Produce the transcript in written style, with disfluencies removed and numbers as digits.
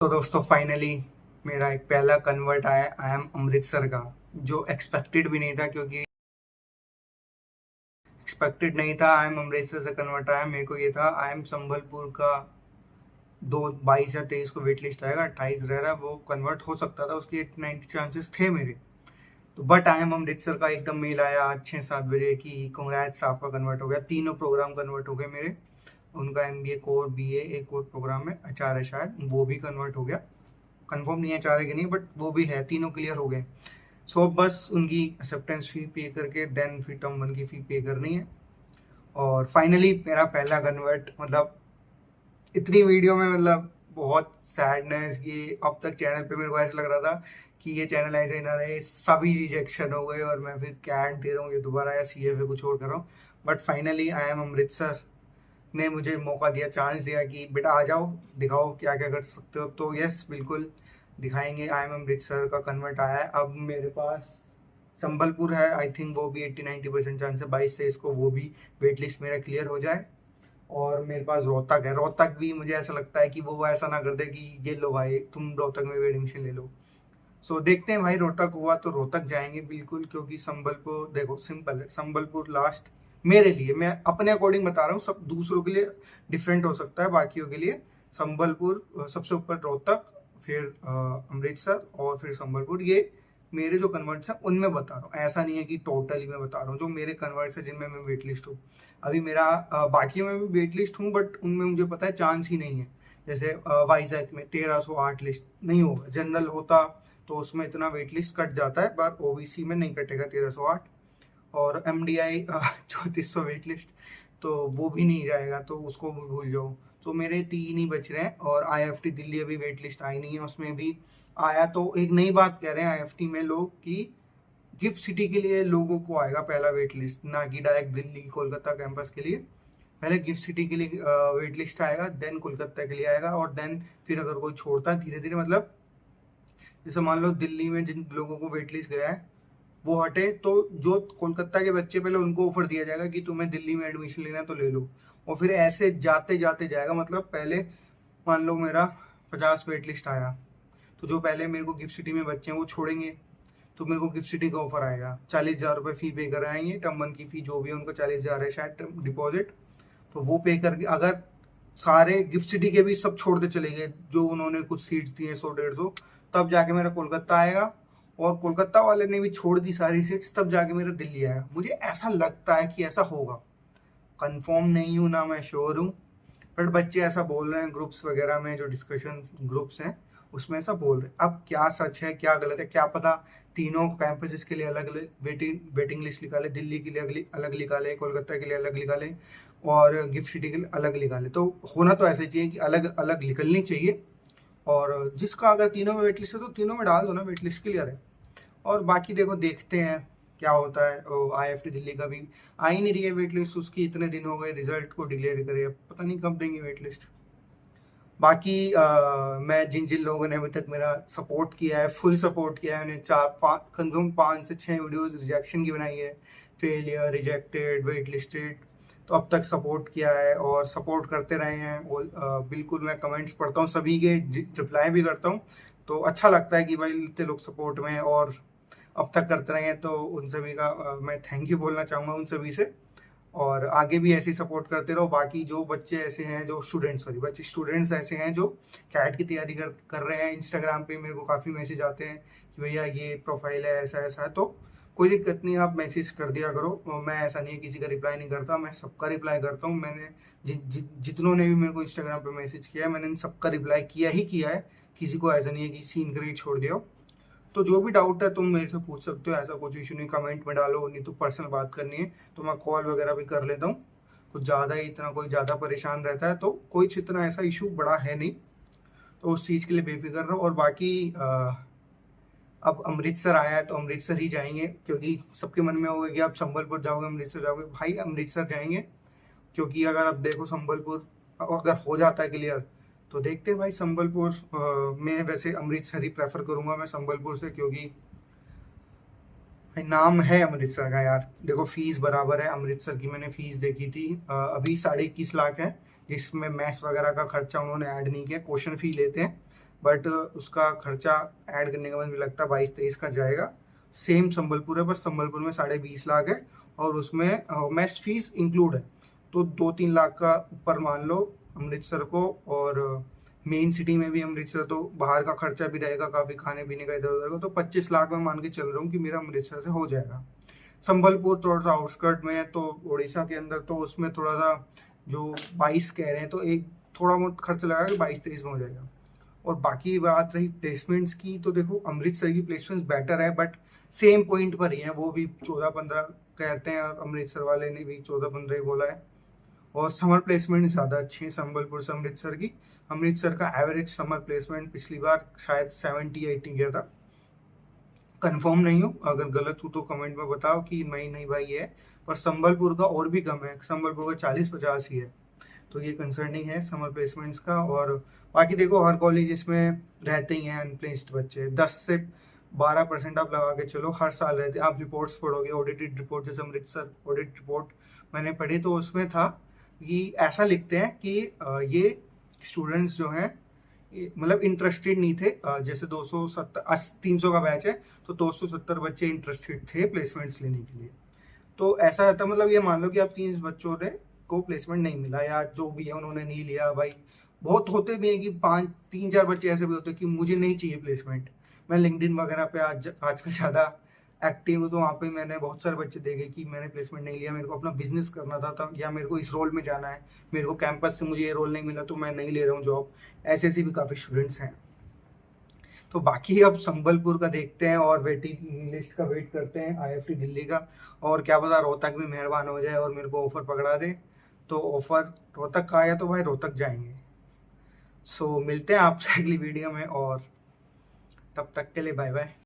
तो दोस्तों फाइनली मेरा एक पहला कन्वर्ट आया आई एम अमृतसर का, जो एक्सपेक्टेड भी नहीं था क्योंकि एक्सपेक्टेड नहीं था आई एम अमृतसर से कन्वर्ट आया। मेरे को ये था आई एम संबलपुर का। दो 22 या 23 को वेट लिस्ट आएगा, 28 रह रहा है, वो कन्वर्ट हो सकता था, उसकी 90 चांसेस थे मेरे। तो बट आई एम अमृतसर का एकदम मेल आया आज 6-7 बजे की कंग्रेट्स, आपका कन्वर्ट हो गया। तीनों प्रोग्राम कन्वर्ट हो गए मेरे। उनका MBA कोर, BA एक और प्रोग्राम है, HR है शायद, वो भी कन्वर्ट हो गया। कंफर्म नहीं है चार है कि नहीं, बट वो भी है, तीनों क्लियर हो गए। सो अब बस उनकी एक्सेप्टेंस फी पे करके देन फिर टर्म 1 की फी पे करनी है। और फाइनली मेरा पहला कन्वर्ट, मतलब इतनी वीडियो में, मतलब बहुत सैडनेस। ये अब तक चैनल पे मेरे को ऐसा लग रहा था कि ये चैनल ऐसे ही ना रहे, सभी रिजेक्शन हो गए और मैं फिर कैट दे रहा हूँ ये दोबारा, या CFA कुछ और कर रहा हूँ। But finally I am Amritsar ने मुझे मौका दिया, चांस दिया कि बेटा आ जाओ, दिखाओ क्या क्या कर सकते हो। तो यस, बिल्कुल दिखाएंगे। आई एम अमृतसर का कन्वर्ट आया है। अब मेरे पास संबलपुर है, आई थिंक वो भी 80-90% चांस है 22-23 को वो भी वेट लिस्ट मेरा क्लियर हो जाए। और मेरे पास रोहतक है। रोहतक भी मुझे ऐसा लगता है कि वो ऐसा ना कर दे कि ये लो भाई तुम रोहतक में भी एडमिशन ले लो। सो देखते हैं भाई, रोहतक हुआ तो रोहतक जाएंगे बिल्कुल, क्योंकि संबलपुर देखो सिंपल है, संबलपुर लास्ट मेरे लिए, मैं अपने अकॉर्डिंग बता रहा हूँ, सब दूसरों के लिए डिफरेंट हो सकता है, बाकियों के लिए संबलपुर सबसे ऊपर, रोहतक, फिर अमृतसर और फिर संबलपुर। ये मेरे जो कन्वर्ट्स हैं उनमें बता रहा हूँ, ऐसा नहीं है कि टोटली मैं बता रहा हूँ। जो मेरे कन्वर्ट्स हैं जिनमें मैं वेट लिस्ट हूँ, अभी मेरा बाकी में भी वेट लिस्ट हूँ, बट उनमें मुझे पता है चांस ही नहीं है। जैसे वाइजैक में 1308 लिस्ट नहीं होगा, जनरल होता तो उसमें इतना वेट लिस्ट कट जाता है, पर OBC में नहीं कटेगा 1308। और MDI 3400 वेट लिस्ट, तो वो भी नहीं जाएगा, तो उसको भी भूल जाओ। तो मेरे 3 ही बच रहे हैं। और IFT दिल्ली अभी वेट लिस्ट आई नहीं है, उसमें भी आया तो एक नई बात कह रहे हैं IFT में लोग कि गिफ्ट सिटी के लिए लोगों को आएगा पहला वेट लिस्ट, ना कि डायरेक्ट दिल्ली कोलकाता कैंपस के लिए। पहले गिफ्ट सिटी के लिए वेट लिस्ट आएगा, देन कोलकाता के लिए आएगा, और देन फिर अगर कोई छोड़ता है धीरे धीरे, मतलब जैसे मान लो दिल्ली में जिन लोगों को वेट लिस्ट गया है वो हटे, तो जो कोलकाता के बच्चे पहले उनको ऑफर दिया जाएगा कि तुम्हें दिल्ली में एडमिशन लेना है तो ले लो। और फिर ऐसे जाते जाते जाएगा, मतलब पहले मान लो मेरा 50 वेट लिस्ट आया, तो जो पहले मेरे को गिफ्ट सिटी में बच्चे हैं वो छोड़ेंगे, तो मेरे को गिफ्ट सिटी का ऑफर आएगा। 40,000 रुपये फी पे कराएंगे, टर्म 1 की फी जो भी है उनका 40,000 है शायद डिपॉजिट। तो वो पे करके अगर सारे गिफ्ट सिटी के भी सब छोड़ते चले गए, जो उन्होंने कुछ सीट्स दिए 100-150, तब जाके मेरा कोलकाता आएगा। और कोलकाता वाले ने भी छोड़ दी सारी सीट्स, तब जाके मेरा दिल्ली आया। मुझे ऐसा लगता है कि ऐसा होगा, कंफर्म नहीं हूँ ना मैं श्योर हूँ, बट बच्चे ऐसा बोल रहे हैं ग्रुप्स वगैरह में, जो डिस्कशन ग्रुप्स हैं उसमें ऐसा बोल रहे हैं। अब क्या सच है क्या गलत है क्या पता, तीनों कैंपसेस के लिए अलग अलग वेटिंग लिस्ट निकाले, दिल्ली के लिए अलग निकाले, कोलकाता के लिए अलग निकाले, और गिफ्ट सिटी के लिए अलग निकाले। तो होना तो ऐसे चाहिए कि अलग अलग निकलनी चाहिए, और जिसका अगर तीनों में वेट लिस्ट है तो तीनों में डाल दो ना, वेट लिस्ट क्लियर है। और बाकी देखो देखते हैं क्या होता है। IFT दिल्ली का भी आ ही नहीं रही है वेट लिस्ट, उसकी इतने दिन हो गए, रिजल्ट को डिक्लेयर करे, पता नहीं कब देंगे वेट लिस्ट। बाकी मैं जिन जिन लोगों ने अभी तक मेरा सपोर्ट किया है, फुल सपोर्ट किया है, उन्हें 5 से 6 वीडियोस रिजेक्शन की बनाई है, फेलियर, रिजेक्टेड, वेट लिस्टेड, तो अब तक सपोर्ट किया है और सपोर्ट करते रहे हैं वो। बिल्कुल मैं कमेंट्स पढ़ता हूँ सभी के, रिप्लाई भी करता हूँ, तो अच्छा लगता है कि भाई इतने लोग सपोर्ट में हैं और अब तक करते रहे हैं। तो उन सभी का मैं थैंक यू बोलना चाहूँगा उन सभी से, और आगे भी ऐसे ही सपोर्ट करते रहो। बाकी जो बच्चे ऐसे हैं, जो स्टूडेंट्स ऐसे हैं जो कैट की तैयारी कर रहे हैं, इंस्टाग्राम पे मेरे को काफ़ी मैसेज आते हैं कि भैया ये प्रोफाइल है, ऐसा ऐसा है, तो कोई दिक्कत नहीं, आप मैसेज कर दिया करो। मैं ऐसा नहीं है किसी का रिप्लाई नहीं करता, मैं सबका रिप्लाई करता हूँ। मैंने जितनों ने भी मेरे को इंस्टाग्राम पे मैसेज किया है, मैंने सबका रिप्लाई किया ही किया है, किसी को ऐसा नहीं है कि सीन करके छोड़ दिया हो। तो जो भी डाउट है तुम मेरे से पूछ सकते हो, ऐसा कुछ इशू नहीं, कमेंट में डालो, नहीं तो पर्सनल बात करनी है तो मैं कॉल वगैरह भी कर लेता हूँ। कुछ ज़्यादा ही इतना कोई ज़्यादा परेशान रहता है तो कोई इतना ऐसा इशू बड़ा है नहीं, तो उस चीज़ के लिए बेफिक्र रहो। और बाकी अब अमृतसर आया है तो अमृतसर ही जाएंगे, क्योंकि सबके मन में होगा कि आप संबलपुर जाओगे अमृतसर जाओगे, भाई अमृतसर जाएंगे। क्योंकि अगर आप देखो संबलपुर अगर हो जाता है क्लियर, तो देखते हैं भाई संबलपुर में, वैसे अमृतसर ही प्रेफर करूंगा मैं संबलपुर से, क्योंकि भाई नाम है अमृतसर का यार। देखो फीस बराबर है, अमृतसर की मैंने फीस देखी थी अभी 21.5 लाख है, जिसमें मैथ्स वगैरह का खर्चा उन्होंने ऐड नहीं किया, क्वेश्चन फी लेते हैं बट उसका खर्चा ऐड करने के बाद मुझे लगता है 22-23 का जाएगा। सेम संबलपुर है, बस संबलपुर में 20.5 लाख है और उसमें मेस फीस इंक्लूड है, तो 2-3 लाख का ऊपर मान लो अमृतसर को। और मेन सिटी में भी अमृतसर, तो बाहर का खर्चा भी रहेगा काफ़ी, खाने पीने का इधर उधर का, तो 25 लाख में मान के चल रहा हूँ कि मेरा अमृतसर से हो जाएगा। संबलपुर थोड़ा सा आउटस्कर्ट में है, तो उड़ीसा के अंदर, तो उसमें थोड़ा सा जो 22 कह रहे हैं, तो एक थोड़ा बहुत खर्च लगा कि 22-23 में हो जाएगा। और बाकी बात रही प्लेसमेंट्स की, तो देखो अमृतसर की प्लेसमेंट्स बेटर है, बट सेम पॉइंट पर ही है, वो भी 14-15 कहते हैं, अमृतसर वाले ने भी 14-15 ही बोला है। और समर प्लेसमेंट ज़्यादा अच्छी है संबलपुर से अमृतसर की। अमृतसर का एवरेज समर प्लेसमेंट पिछली बार शायद 70-80 गया था, कंफर्म नहीं हूँ, अगर गलत हूँ तो कमेंट में बताओ कि नहीं भाई ये है। पर संबलपुर का और भी कम है, संबलपुर का 40-50 ही है, तो ये कंसर्निंग है समर प्लेसमेंट्स का। और बाकी देखो हर कॉलेज इसमें रहते ही हैं अनप्लेस्ड बच्चे, 10 से 12% आप लगा के चलो हर साल रहते हैं। आप रिपोर्ट्स पढ़ोगे, ऑडिटेड रिपोर्ट, जैसे अमृतसर ऑडिट रिपोर्ट मैंने पढ़ी, तो उसमें था कि ऐसा लिखते हैं कि ये स्टूडेंट्स जो हैं मतलब इंटरेस्टेड नहीं थे। जैसे 300 का बैच है, तो 270 बच्चे इंटरेस्टेड थे प्लेसमेंट्स लेने के लिए। तो ऐसा रहता, मतलब ये मान लो कि आप 3 बच्चों ने को प्लेसमेंट नहीं मिला, या जो भी है उन्होंने नहीं लिया भाई। बहुत होते भी हैं कि 3-4 बच्चे ऐसे भी होते हैं कि मुझे नहीं चाहिए प्लेसमेंट। मैं लिंक्डइन वगैरह पे आजकल ज़्यादा एक्टिव हूँ, तो वहाँ पे मैंने बहुत सारे बच्चे देखे कि मैंने प्लेसमेंट नहीं लिया, मेरे को अपना बिजनेस करना था, या मेरे को इस रोल में जाना है, मेरे को कैंपस से मुझे ये रोल नहीं मिला तो मैं नहीं ले रहा हूँ जॉब। ऐसे भी काफ़ी स्टूडेंट्स हैं। तो बाकी अब संबलपुर का देखते हैं और वेटिंग लिस्ट का वेट करते हैं IFT दिल्ली का। और क्या पता रोहतक भी मेहरबान हो जाए और मेरे को ऑफर पकड़ा दे, तो ऑफर रोहतक का आया तो भाई रोहतक जाएंगे। सो मिलते हैं आपसे अगली वीडियो में, और तब तक के लिए बाय बाय।